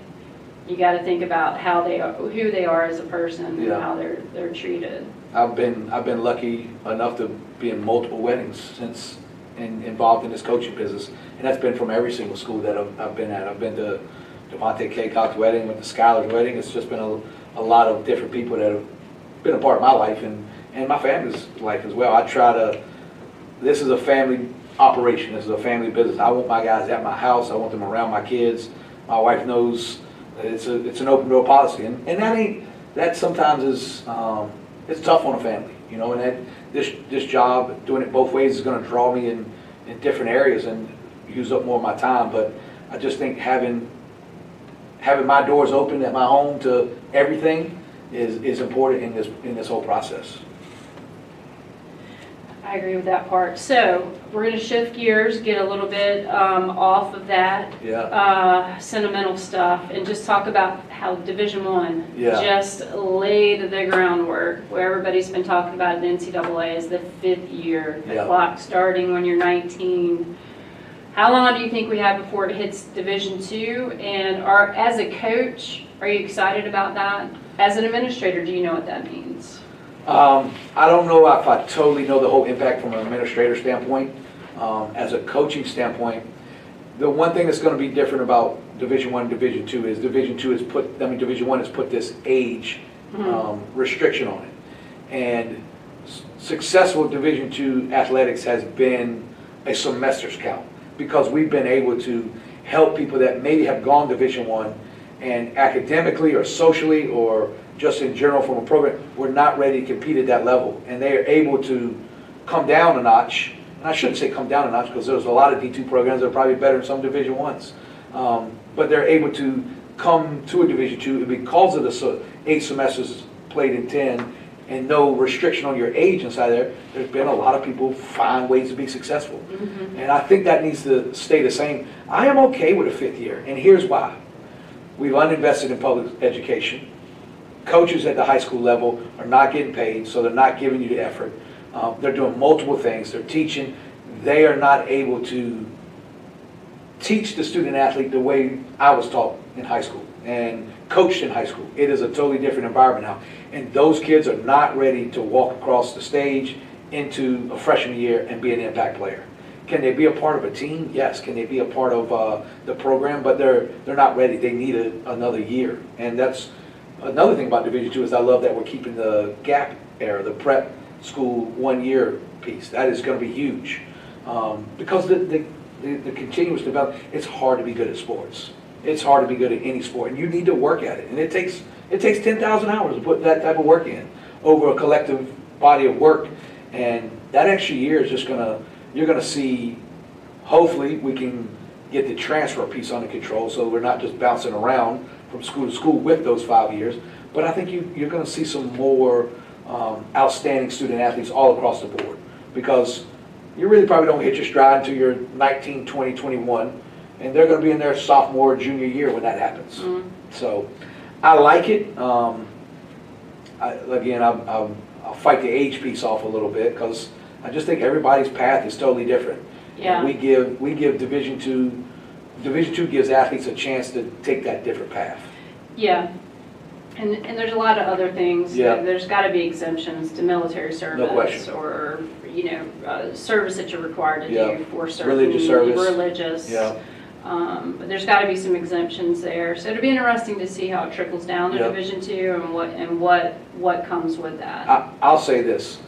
you got to think about how they are, who they are as a person, and how they're treated. I've been lucky enough to be in multiple weddings since involved in this coaching business, and that's been from every single school that I've been at. I've been to Devontae Kaycock's wedding, went to Skylar's wedding. It's just been a lot of different people that have been a part of my life and my family's life as well. This is a family operation. This is a family business. I want my guys at my house. I want them around my kids. My wife knows that it's an open door policy, and that sometimes is it's tough on a family, you know. And this job, doing it both ways, is going to draw me in different areas and use up more of my time. But I just think having my doors open at my home to everything is important in this whole process. I agree with that part. So we're going to shift gears, get a little bit off of that sentimental stuff, and just talk about how Division I just laid the groundwork. Where everybody's been talking about in NCAA is the 5th year, the clock starting when you're 19. How long do you think we have before it hits Division II? And as a coach, are you excited about that? As an administrator, do you know what that means? I don't know if I totally know the whole impact from an administrator standpoint. As a coaching standpoint, the one thing that's going to be different about Division I and Division II is Division I has put this age restriction on it. And successful Division II athletics has been a semester's count, because we've been able to help people that maybe have gone Division I and academically or socially or just in general from a program, we're not ready to compete at that level. And they are able to come down a notch. And I shouldn't say come down a notch, because there's a lot of D2 programs that are probably better than some Division Is. But they're able to come to a Division II, and because of the 8 semesters played in 10 and no restriction on your age inside there, there's been a lot of people find ways to be successful. And I think that needs to stay the same. I am okay with a 5th year, and here's why. We've uninvested in public education. Coaches at the high school level are not getting paid, so they're not giving you the effort. They're doing multiple things. They're teaching. They are not able to teach the student athlete the way I was taught in high school and coached in high school. It is a totally different environment now. And those kids are not ready to walk across the stage into a freshman year and be an impact player. Can they be a part of a team? Yes. Can they be a part of the program? But they're not ready. They need another year. And that's another thing about Division II is I love that we're keeping the gap era, the prep school 1 year piece. That is going to be huge, because the continuous development. It's hard to be good at sports. It's hard to be good at any sport, and you need to work at it. And it takes 10,000 hours to put that type of work in over a collective body of work. And that extra year is just you're gonna see. Hopefully, we can get the transfer piece under control, so we're not just bouncing around from school to school with those 5 years. But I think you're going to see some more outstanding student athletes all across the board, because you really probably don't hit your stride until you're 19, 20, 21, and they're going to be in their sophomore, junior year when that happens. So I like it. I'll fight the age piece off a little bit, because I just think everybody's path is totally different. Yeah. We give Division II. Division II gives athletes a chance to take that different path. Yeah, and there's a lot of other things. Yeah. There's got to be exemptions to military service, no question, or service that you're required to do for certain religious service. Yeah. But there's got to be some exemptions there. So it'll be interesting to see how it trickles down to Division II and what comes with that. I'll say this,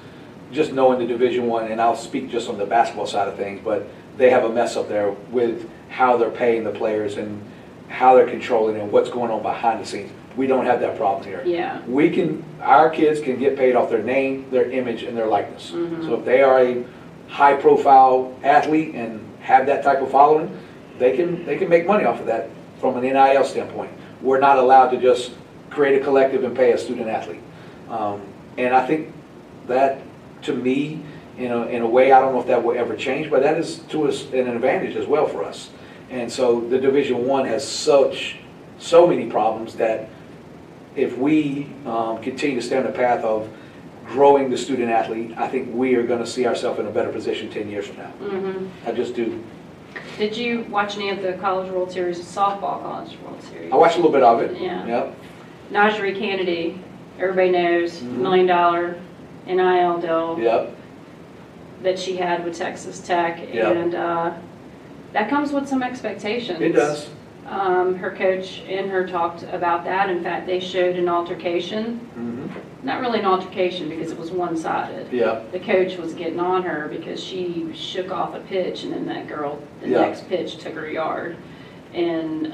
just knowing the Division I, and I'll speak just on the basketball side of things, but they have a mess up there with how they're paying the players and how they're controlling and what's going on behind the scenes. We don't have that problem here. Yeah. Our kids can get paid off their name, their image, and their likeness. So if they are a high-profile athlete and have that type of following, they can make money off of that from an NIL standpoint. We're not allowed to just create a collective and pay a student athlete. And I think that, to me, in a way, I don't know if that will ever change, but that is to us an advantage as well for us. And so the Division I has so many problems that if we continue to stay on the path of growing the student athlete, I think we are going to see ourselves in a better position 10 years from now. I just do. Did you watch any of the College World Series, softball College World Series? I watched a little bit of it. Yeah. Yep. Najee Kennedy, everybody knows, $1 million NIL deal. Yep. That she had with Texas Tech, and that comes with some expectations. It does. Her coach and her talked about that. In fact, they showed an altercation. Not really an altercation, because it was one-sided. Yeah. The coach was getting on her because she shook off a pitch, and then that girl, the next pitch, took her yard. And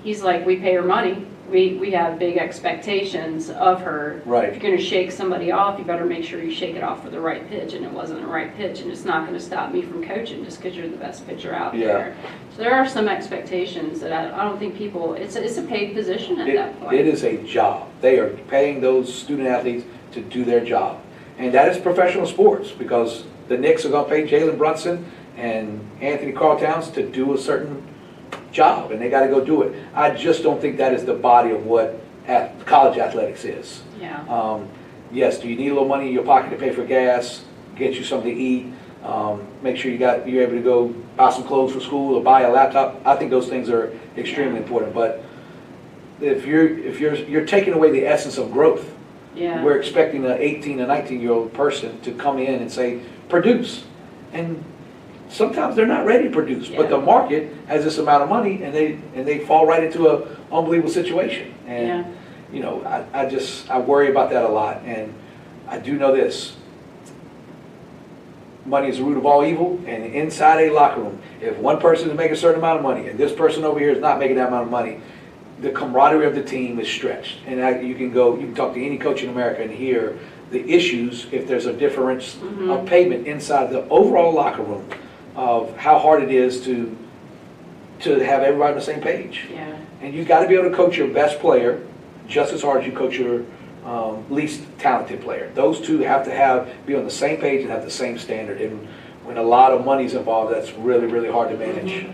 he's like, we pay her money. We have big expectations of her. Right. If you're going to shake somebody off, you better make sure you shake it off for the right pitch, and it wasn't the right pitch, and it's not going to stop me from coaching just because you're the best pitcher out there. So there are some expectations that I don't think people, it's a paid position at that point. It is a job. They are paying those student athletes to do their job. And that is professional sports, because the Knicks are going to pay Jalen Brunson and Anthony Carl Towns to do a certain job, and they got to go do it. I just don't think that is the body of what college athletics is. Yeah. Yes, do you need a little money in your pocket to pay for gas, get you something to eat, make sure you're able to go buy some clothes for school or buy a laptop? I think those things are extremely important. But if you're taking away the essence of growth, we're expecting an 18 or 19-year-old person to come in and say, produce. And sometimes they're not ready to produce, but the market has this amount of money, and they fall right into an unbelievable situation. And you know, I worry about that a lot. And I do know this: money is the root of all evil. And inside a locker room, if one person is making a certain amount of money and this person over here is not making that amount of money, the camaraderie of the team is stretched. And you can talk to any coach in America and hear the issues if there's a difference of payment inside the overall locker room, of how hard it is to have everybody on the same page. Yeah. And you got to be able to coach your best player just as hard as you coach your least talented player. Those two have to be on the same page and have the same standard. And when a lot of money is involved, that's really, really hard to manage.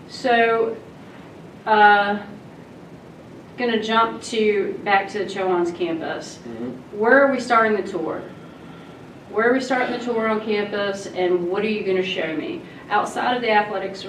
So, going to jump back to Chowan's campus. Where are we starting the tour? Where are we starting the tour on campus, and what are you going to show me? Outside of the athletics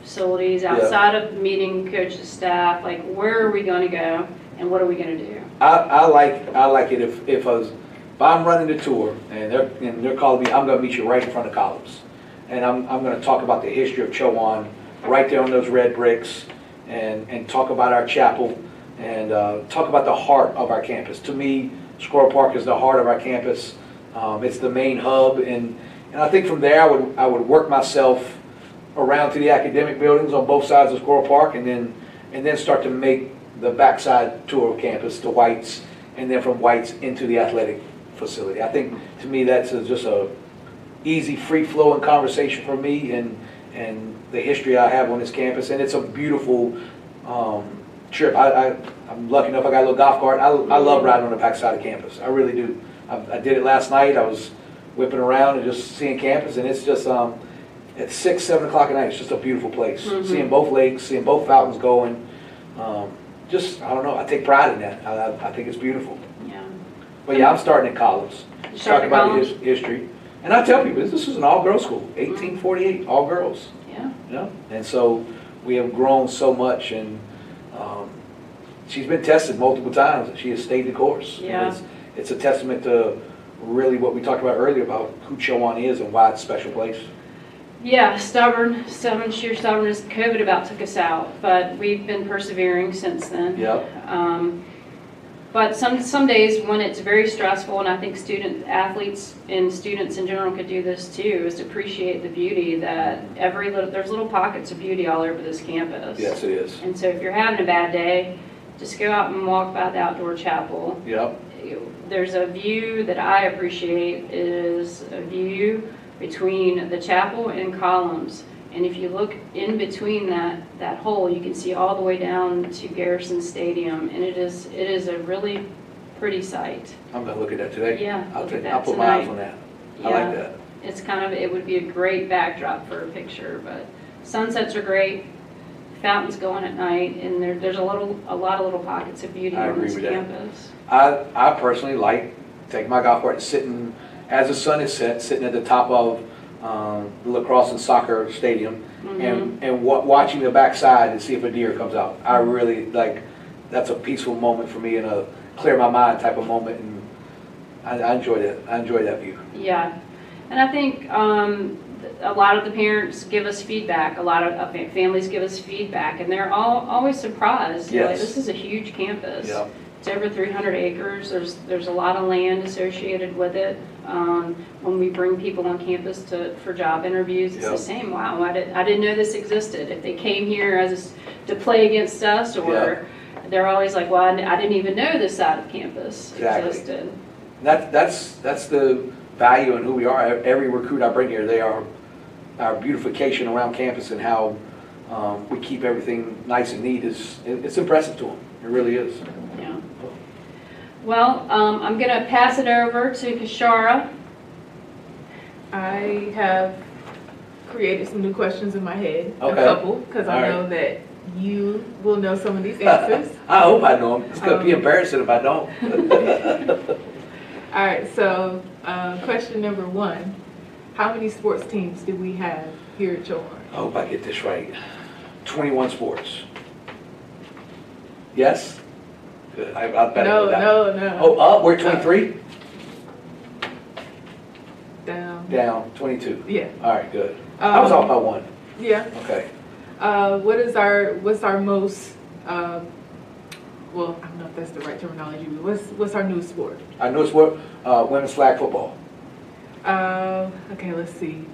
facilities, outside of meeting coaches, staff, like where are we going to go, and what are we going to do? I like it if I'm running the tour and they're calling me, I'm going to meet you right in front of columns, and I'm going to talk about the history of Chowan right there on those red bricks, and talk about our chapel, and talk about the heart of our campus. To me, Squirrel Park is the heart of our campus. It's the main hub, and I think from there I would work myself around to the academic buildings on both sides of Squirrel Park, and then start to make the backside tour of campus to White's, and then from White's into the athletic facility. I think, to me, that's just a easy, free-flowing conversation for me, and the history I have on this campus, and it's a beautiful trip. I'm lucky enough I got a little golf cart. I love riding on the backside of campus. I really do. I did it last night. I was whipping around and just seeing campus, and it's just at 6, 7 o'clock at night, it's just a beautiful place. Seeing both lakes, seeing both fountains going. Just, I don't know, I take pride in that. I think it's beautiful. Yeah. But yeah, I'm starting at college. Talking about history. And I tell people, this is an all-girls school, 1848, all girls. Yeah. You know? And so we have grown so much, and she's been tested multiple times, and she has stayed the course. Yeah. It's a testament to really what we talked about earlier about who Chowan is and why it's a special place. Yeah, sheer stubbornness. COVID about took us out, but we've been persevering since then. Yep. But some days when it's very stressful, and I think athletes and students in general could do this too, is to appreciate the beauty that there's little pockets of beauty all over this campus. Yes, it is. And so if you're having a bad day, just go out and walk by the outdoor chapel. Yep. There's a view that I appreciate, is a view between the chapel and columns, and if you look in between that hole, you can see all the way down to Garrison Stadium, and it is a really pretty sight. I'm gonna look at that today. Yeah, I'll put my eyes on that. I like that. It's it would be a great backdrop for a picture, but sunsets are great, fountains going at night, and there's a lot of little pockets of beauty on this campus. I personally like taking my golf cart and sitting, as the sun is set, sitting at the top of the lacrosse and soccer stadium, and watching the backside and see if a deer comes out. I really like, that's a peaceful moment for me, and a clear my mind type of moment, and I enjoy that. I enjoy that view. Yeah, and I think a lot of the parents give us feedback. A lot of families give us feedback, and they're always surprised. Yes. Like, this is a huge campus. Yeah. It's over 300 acres. There's a lot of land associated with it. When we bring people on campus for job interviews, it's the same. Wow, I didn't know this existed. If they came here to play against us, or they're always like, well, I didn't even know this side of campus existed. That's the value in who we are. Every recruit I bring here, they are our beautification around campus, and how we keep everything nice and neat. It's impressive to them. It really is. Yeah. Well, I'm going to pass it over to Kashara. I have created some new questions in my head, Okay. a couple, because I know that you will know some of these answers. I hope I know them. It's going to be embarrassing if I don't. All right, so question number 1. How many sports teams do we have here at Chowan? I hope I get this right. 21 sports. Yes? Good. I better No. Oh, up? We're 23? Down. Down. 22. Yeah. All right, good. I was off by 1. Yeah. Okay. What's our most, well, I don't know if that's the right terminology, but what's our new sport? Our newest sport, women's flag football. Okay, let's see.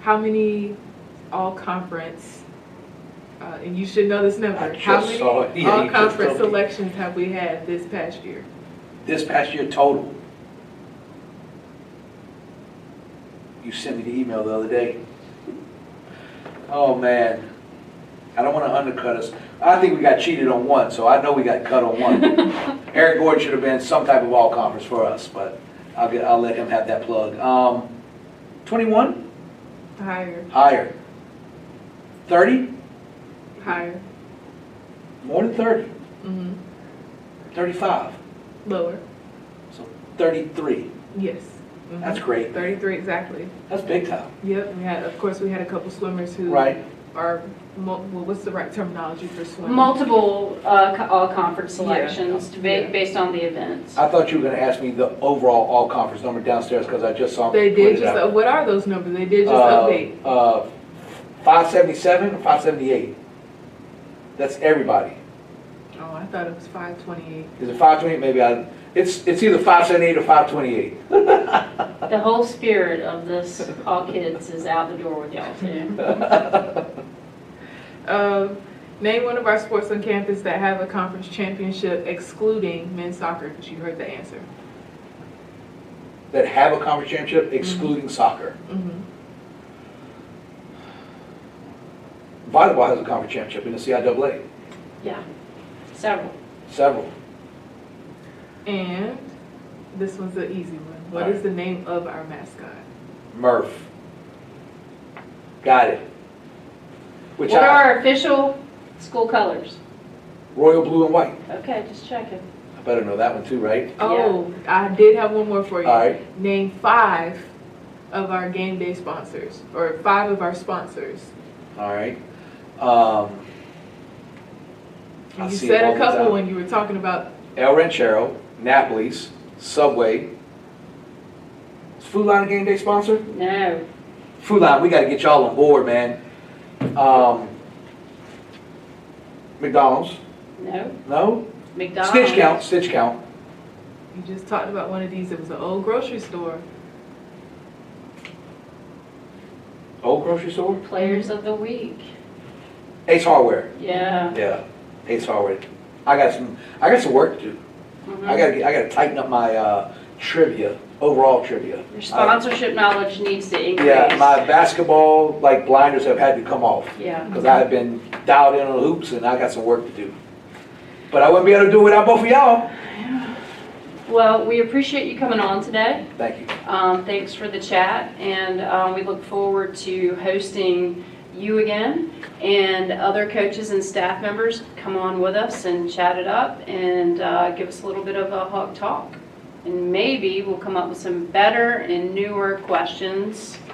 How many all-conference, and you should know this number, I how just many saw it. Yeah, you just all-conference told me. selections have we had this past year? This past year total. You sent me the email the other day. Oh, man. I don't want to undercut us. I think we got cheated on 1, so I know we got cut on 1. Eric Gordon should have been some type of all-conference for us, but I'll let him have that plug. 21? Higher. Higher. 30? Higher. More than 30. Mm-hmm. 35. Lower. So 33. Yes. Mm-hmm. That's great. 33 exactly. That's big time. Yep. Of course, we had a couple swimmers who Right. are, well, what's the right terminology for swimming? Multiple all-conference selections Yeah. based on the events. I thought you were going to ask me the overall all-conference number downstairs because I just saw them They put did it just, out. what are those numbers? They did just update. 577 or 578? That's everybody. Oh, I thought it was 528. Is it 528? Maybe it's either 578 or 528. The whole spirit of this all kids is out the door with y'all too. Name one of our sports on campus that have a conference championship excluding men's soccer, because you heard the answer. That have a conference championship excluding soccer. Mm-hmm. Volleyball has a conference championship in the CIAA. Yeah, several. Several. And this one's an easy one. What is the name of our mascot? Murph. Got it. Which What are our official school colors? Royal blue and white. Okay, just checking. I better know that one too, right? Oh, I did have one more for you. All right. Name 5 of our game day sponsors, or 5 of our sponsors. All right. And you said a couple when you were talking about El Ranchero, Napoli's, Subway. Is Food Line a game day sponsor? No. Food Line, we got to get y'all on board, man. McDonald's. No. No? McDonald's. Stitch count, stitch count. You just talked about one of these. It was an old grocery store. Old grocery store? Players of the week. Ace Hardware. Yeah. Yeah, Ace Hardware. I got some work to do. Mhm. I gotta tighten up my trivia, overall trivia. Your sponsorship knowledge needs to increase. Yeah, my basketball blinders have had to come off Yeah. because I have been dialed in on the hoops and I got some work to do. But I wouldn't be able to do it without both of y'all. Well, we appreciate you coming on today. Thank you. Thanks for the chat, and we look forward to hosting you again, and other coaches and staff members come on with us and chat it up and give us a little bit of a hawk talk. And maybe we'll come up with some better and newer questions